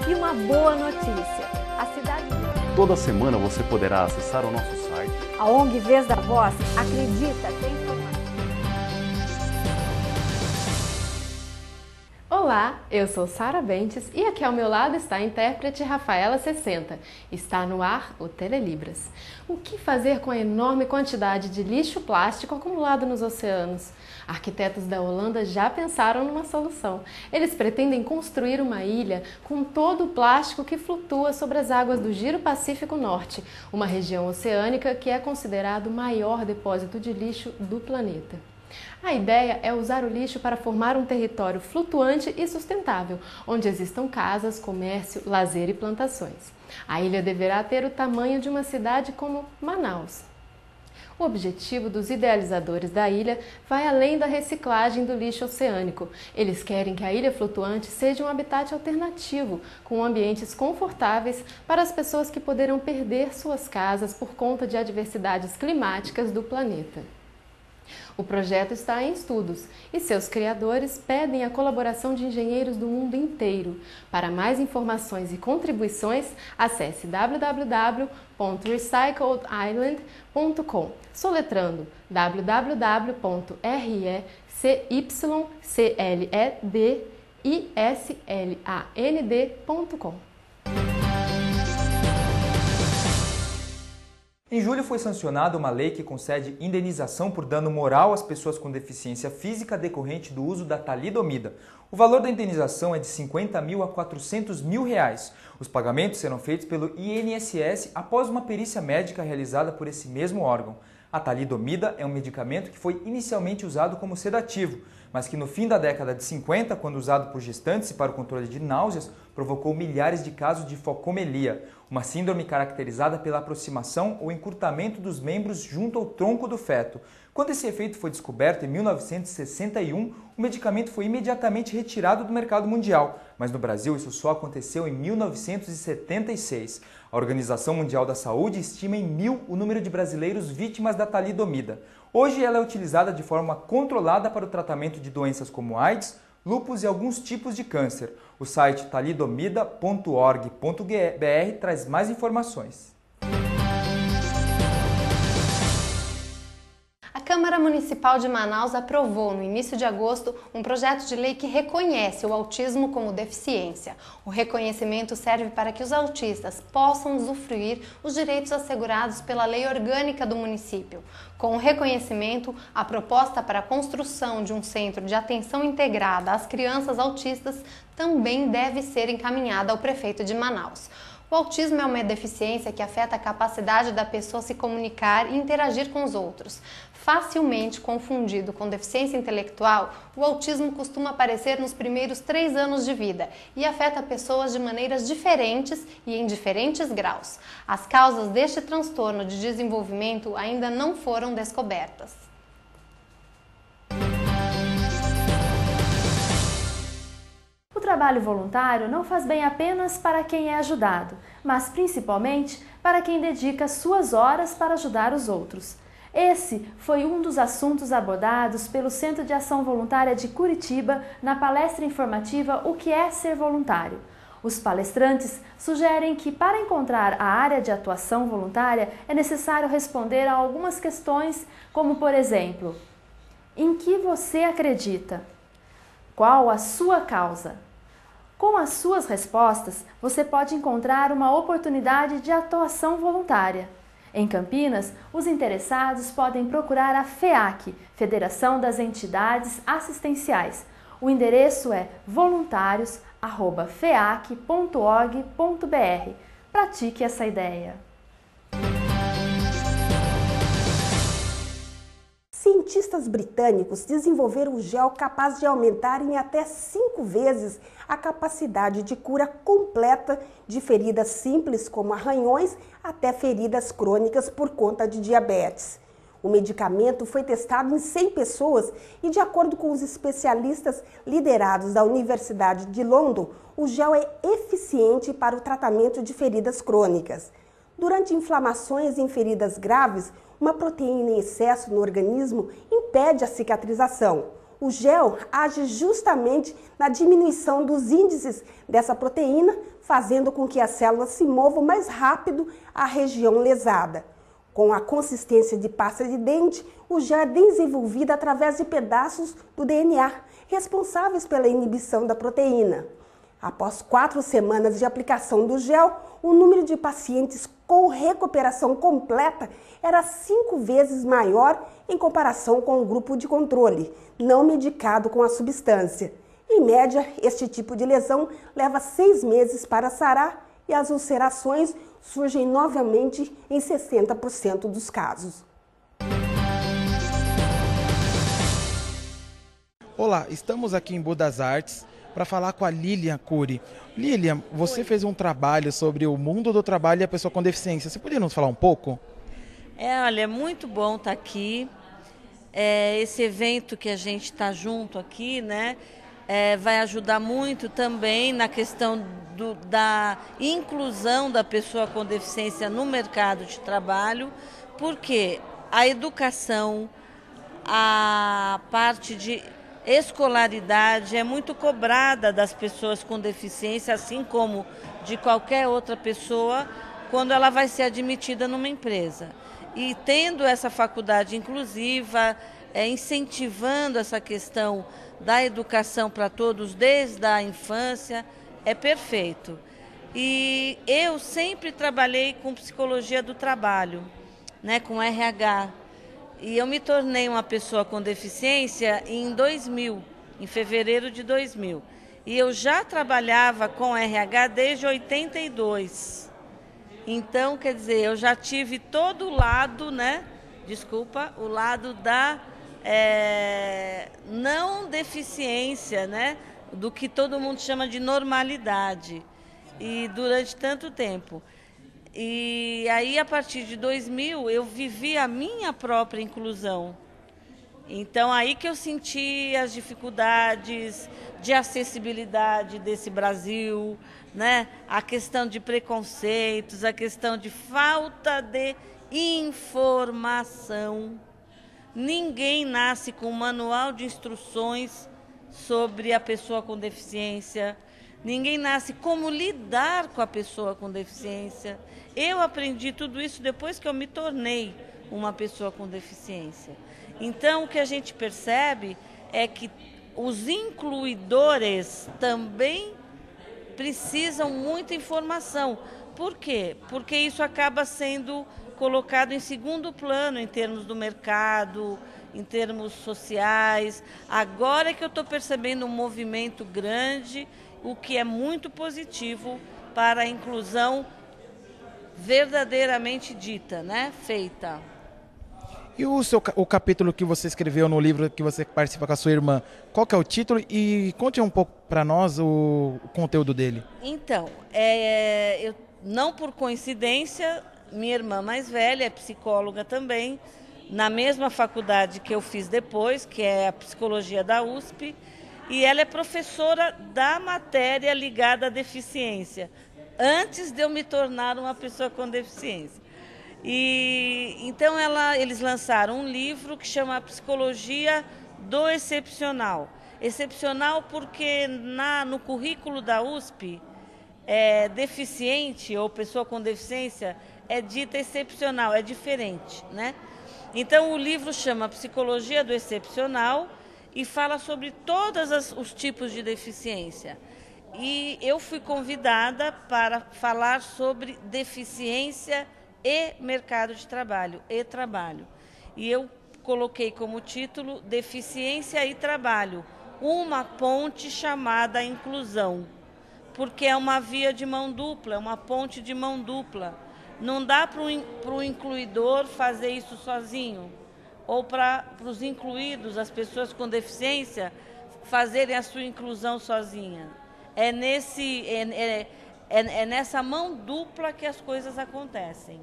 E uma boa notícia, a cidade... Toda semana você poderá acessar o nosso site. A ONG Vez da Voz acredita que a informação... Olá, eu sou Sara Bentes e aqui ao meu lado está a intérprete Rafaela 60. Está no ar o Telelibras. O que fazer com a enorme quantidade de lixo plástico acumulado nos oceanos? Arquitetos da Holanda já pensaram numa solução. Eles pretendem construir uma ilha com todo o plástico que flutua sobre as águas do Giro Pacífico Norte, uma região oceânica que é considerado o maior depósito de lixo do planeta. A ideia é usar o lixo para formar um território flutuante e sustentável, onde existam casas, comércio, lazer e plantações. A ilha deverá ter o tamanho de uma cidade como Manaus. O objetivo dos idealizadores da ilha vai além da reciclagem do lixo oceânico. Eles querem que a ilha flutuante seja um habitat alternativo, com ambientes confortáveis para as pessoas que poderão perder suas casas por conta de adversidades climáticas do planeta. O projeto está em estudos e seus criadores pedem a colaboração de engenheiros do mundo inteiro. Para mais informações e contribuições, acesse www.recycledisland.com, soletrando www.recycledisland.com. Em julho foi sancionada uma lei que concede indenização por dano moral às pessoas com deficiência física decorrente do uso da talidomida. O valor da indenização é de 50 mil a 400 mil reais. Os pagamentos serão feitos pelo INSS após uma perícia médica realizada por esse mesmo órgão. A talidomida é um medicamento que foi inicialmente usado como sedativo, mas que no fim da década de 50, quando usado por gestantes e para o controle de náuseas, provocou milhares de casos de focomelia, uma síndrome caracterizada pela aproximação ou encurtamento dos membros junto ao tronco do feto. Quando esse efeito foi descoberto em 1961, o medicamento foi imediatamente retirado do mercado mundial, mas no Brasil isso só aconteceu em 1976. A Organização Mundial da Saúde estima em 1.000 o número de brasileiros vítimas da talidomida. Hoje ela é utilizada de forma controlada para o tratamento de doenças como AIDS, lúpus e alguns tipos de câncer. O site talidomida.org.br traz mais informações. A Câmara Municipal de Manaus aprovou, no início de agosto, um projeto de lei que reconhece o autismo como deficiência. O reconhecimento serve para que os autistas possam usufruir os direitos assegurados pela lei orgânica do município. Com o reconhecimento, a proposta para a construção de um centro de atenção integrada às crianças autistas também deve ser encaminhada ao prefeito de Manaus. O autismo é uma deficiência que afeta a capacidade da pessoa se comunicar e interagir com os outros. Facilmente confundido com deficiência intelectual, o autismo costuma aparecer nos primeiros 3 anos de vida e afeta pessoas de maneiras diferentes e em diferentes graus. As causas deste transtorno de desenvolvimento ainda não foram descobertas. O trabalho voluntário não faz bem apenas para quem é ajudado, mas principalmente para quem dedica suas horas para ajudar os outros. Esse foi um dos assuntos abordados pelo Centro de Ação Voluntária de Curitiba na palestra informativa O que é ser voluntário? Os palestrantes sugerem que para encontrar a área de atuação voluntária é necessário responder a algumas questões, como por exemplo, em que você acredita? Qual a sua causa? Com as suas respostas, você pode encontrar uma oportunidade de atuação voluntária. Em Campinas, os interessados podem procurar a FEAC, Federação das Entidades Assistenciais. O endereço é voluntários@feac.org.br. Pratique essa ideia. Cientistas britânicos desenvolveram um gel capaz de aumentar em até 5 vezes a capacidade de cura completa de feridas simples como arranhões até feridas crônicas por conta de diabetes. O medicamento foi testado em 100 pessoas e, de acordo com os especialistas liderados da Universidade de London, o gel é eficiente para o tratamento de feridas crônicas. Durante inflamações em feridas graves, uma proteína em excesso no organismo impede a cicatrização. O gel age justamente na diminuição dos índices dessa proteína, fazendo com que as células se movam mais rápido à região lesada. Com a consistência de pasta de dente, o gel é desenvolvido através de pedaços do DNA, responsáveis pela inibição da proteína. Após 4 semanas de aplicação do gel, o número de pacientes com recuperação completa era 5 vezes maior em comparação com o grupo de controle, não medicado com a substância. Em média, este tipo de lesão leva 6 meses para sarar e as ulcerações surgem novamente em 60% dos casos. Olá, estamos aqui em Budas Artes para falar com a Lilian Cury. Lilian, você fez um trabalho sobre o mundo do trabalho e a pessoa com deficiência. Você poderia nos falar um pouco? Olha, é muito bom estar aqui. Esse evento que a gente está junto aqui, né, vai ajudar muito também na questão da inclusão da pessoa com deficiência no mercado de trabalho, porque a educação, a parte de escolaridade é muito cobrada das pessoas com deficiência, assim como de qualquer outra pessoa, quando ela vai ser admitida numa empresa. E tendo essa faculdade inclusiva, incentivando essa questão da educação para todos desde a infância, é perfeito. E eu sempre trabalhei com psicologia do trabalho, né, com RH. E eu me tornei uma pessoa com deficiência em 2000, em fevereiro de 2000. E eu já trabalhava com RH desde 82. Então, quer dizer, eu já tive todo o lado, né? Desculpa, o lado da não deficiência, né? Do que todo mundo chama de normalidade. E durante tanto tempo. E aí, a partir de 2000, eu vivi a minha própria inclusão. Então, aí que eu senti as dificuldades de acessibilidade desse Brasil, né? A questão de preconceitos, a questão de falta de informação. Ninguém nasce com um manual de instruções sobre a pessoa com deficiência. Ninguém nasce como lidar com a pessoa com deficiência. Eu aprendi tudo isso depois que eu me tornei uma pessoa com deficiência. Então, o que a gente percebe é que os incluidores também precisam muita informação. Por quê? Porque isso acaba sendo colocado em segundo plano em termos do mercado, em termos sociais. Agora é que eu estou percebendo um movimento grande, o que é muito positivo para a inclusão verdadeiramente dita, né? Feita. E o capítulo que você escreveu no livro que você participa com a sua irmã, qual que é o título? E conte um pouco para nós o conteúdo dele. Então, eu, não por coincidência, minha irmã mais velha é psicóloga também, na mesma faculdade que eu fiz depois, que é a psicologia da USP, e ela é professora da matéria ligada à deficiência, antes de eu me tornar uma pessoa com deficiência. E então eles lançaram um livro que chama Psicologia do Excepcional. Excepcional porque no currículo da USP, deficiente ou pessoa com deficiência é dita excepcional, é diferente, né? Então o livro chama Psicologia do Excepcional e fala sobre todos os tipos de deficiência. E eu fui convidada para falar sobre deficiência e mercado de trabalho, e trabalho. E eu coloquei como título Deficiência e Trabalho, uma ponte chamada inclusão, porque é uma via de mão dupla, é uma ponte de mão dupla. Não dá para o incluidor fazer isso sozinho, ou para os incluídos, as pessoas com deficiência, fazerem a sua inclusão sozinha. É nessa mão dupla que as coisas acontecem,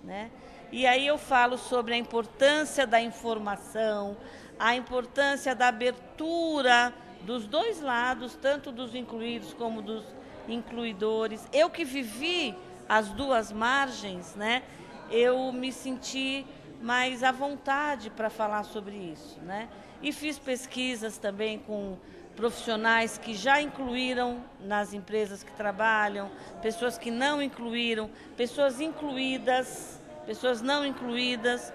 né? E aí eu falo sobre a importância da informação, a importância da abertura dos dois lados, tanto dos incluídos como dos incluidores. Eu que vivi as duas margens, né? Eu me senti mais à vontade para falar sobre isso, né? E fiz pesquisas também com profissionais que já incluíram nas empresas que trabalham, pessoas que não incluíram, pessoas incluídas, pessoas não incluídas.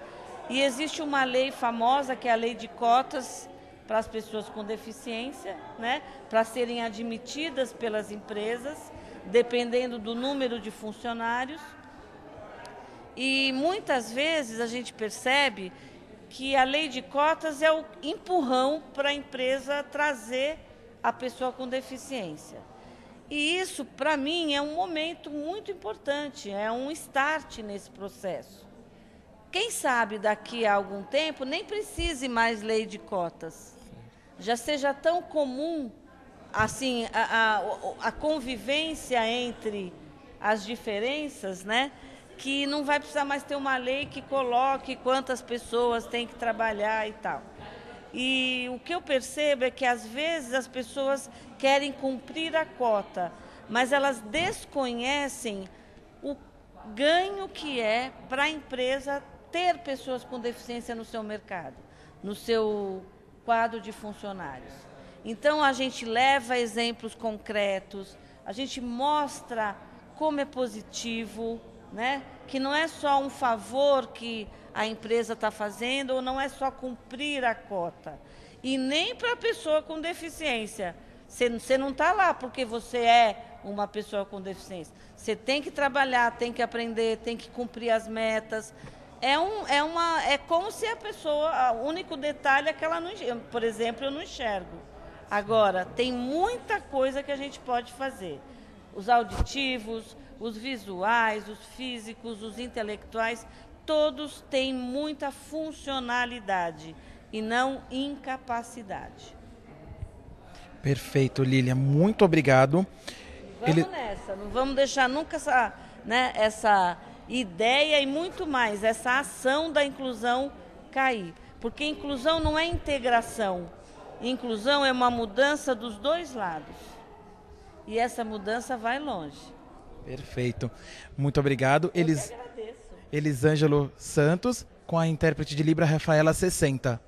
E existe uma lei famosa, que é a lei de cotas para as pessoas com deficiência, né? Para serem admitidas pelas empresas, dependendo do número de funcionários. E muitas vezes a gente percebe que a lei de cotas é o empurrão para a empresa trazer a pessoa com deficiência. E isso, para mim, é um momento muito importante, é um start nesse processo. Quem sabe daqui a algum tempo nem precise mais lei de cotas. Já seja tão comum assim a convivência entre as diferenças, né? Que não vai precisar mais ter uma lei que coloque quantas pessoas têm que trabalhar e tal. E o que eu percebo é que, às vezes, as pessoas querem cumprir a cota, mas elas desconhecem o ganho que é para a empresa ter pessoas com deficiência no seu mercado, no seu quadro de funcionários. Então, a gente leva exemplos concretos, a gente mostra como é positivo, né? Que não é só um favor que a empresa está fazendo, ou não é só cumprir a cota. E nem para a pessoa com deficiência. Você não está lá porque você é uma pessoa com deficiência. Você tem que trabalhar, tem que aprender, tem que cumprir as metas. É como se a pessoa, o único detalhe é que ela não enxerga. Por exemplo, eu não enxergo. Agora, tem muita coisa que a gente pode fazer. Os auditivos, os visuais, os físicos, os intelectuais, todos têm muita funcionalidade e não incapacidade. Perfeito, Lília. Muito obrigado. Vamos nessa, não vamos deixar nunca essa ideia e muito mais, essa ação da inclusão cair. Porque inclusão não é integração. Inclusão é uma mudança dos dois lados. E essa mudança vai longe. Perfeito. Muito obrigado. Eu que agradeço. Elisângelo Santos, com a intérprete de Libra, Rafaela 60.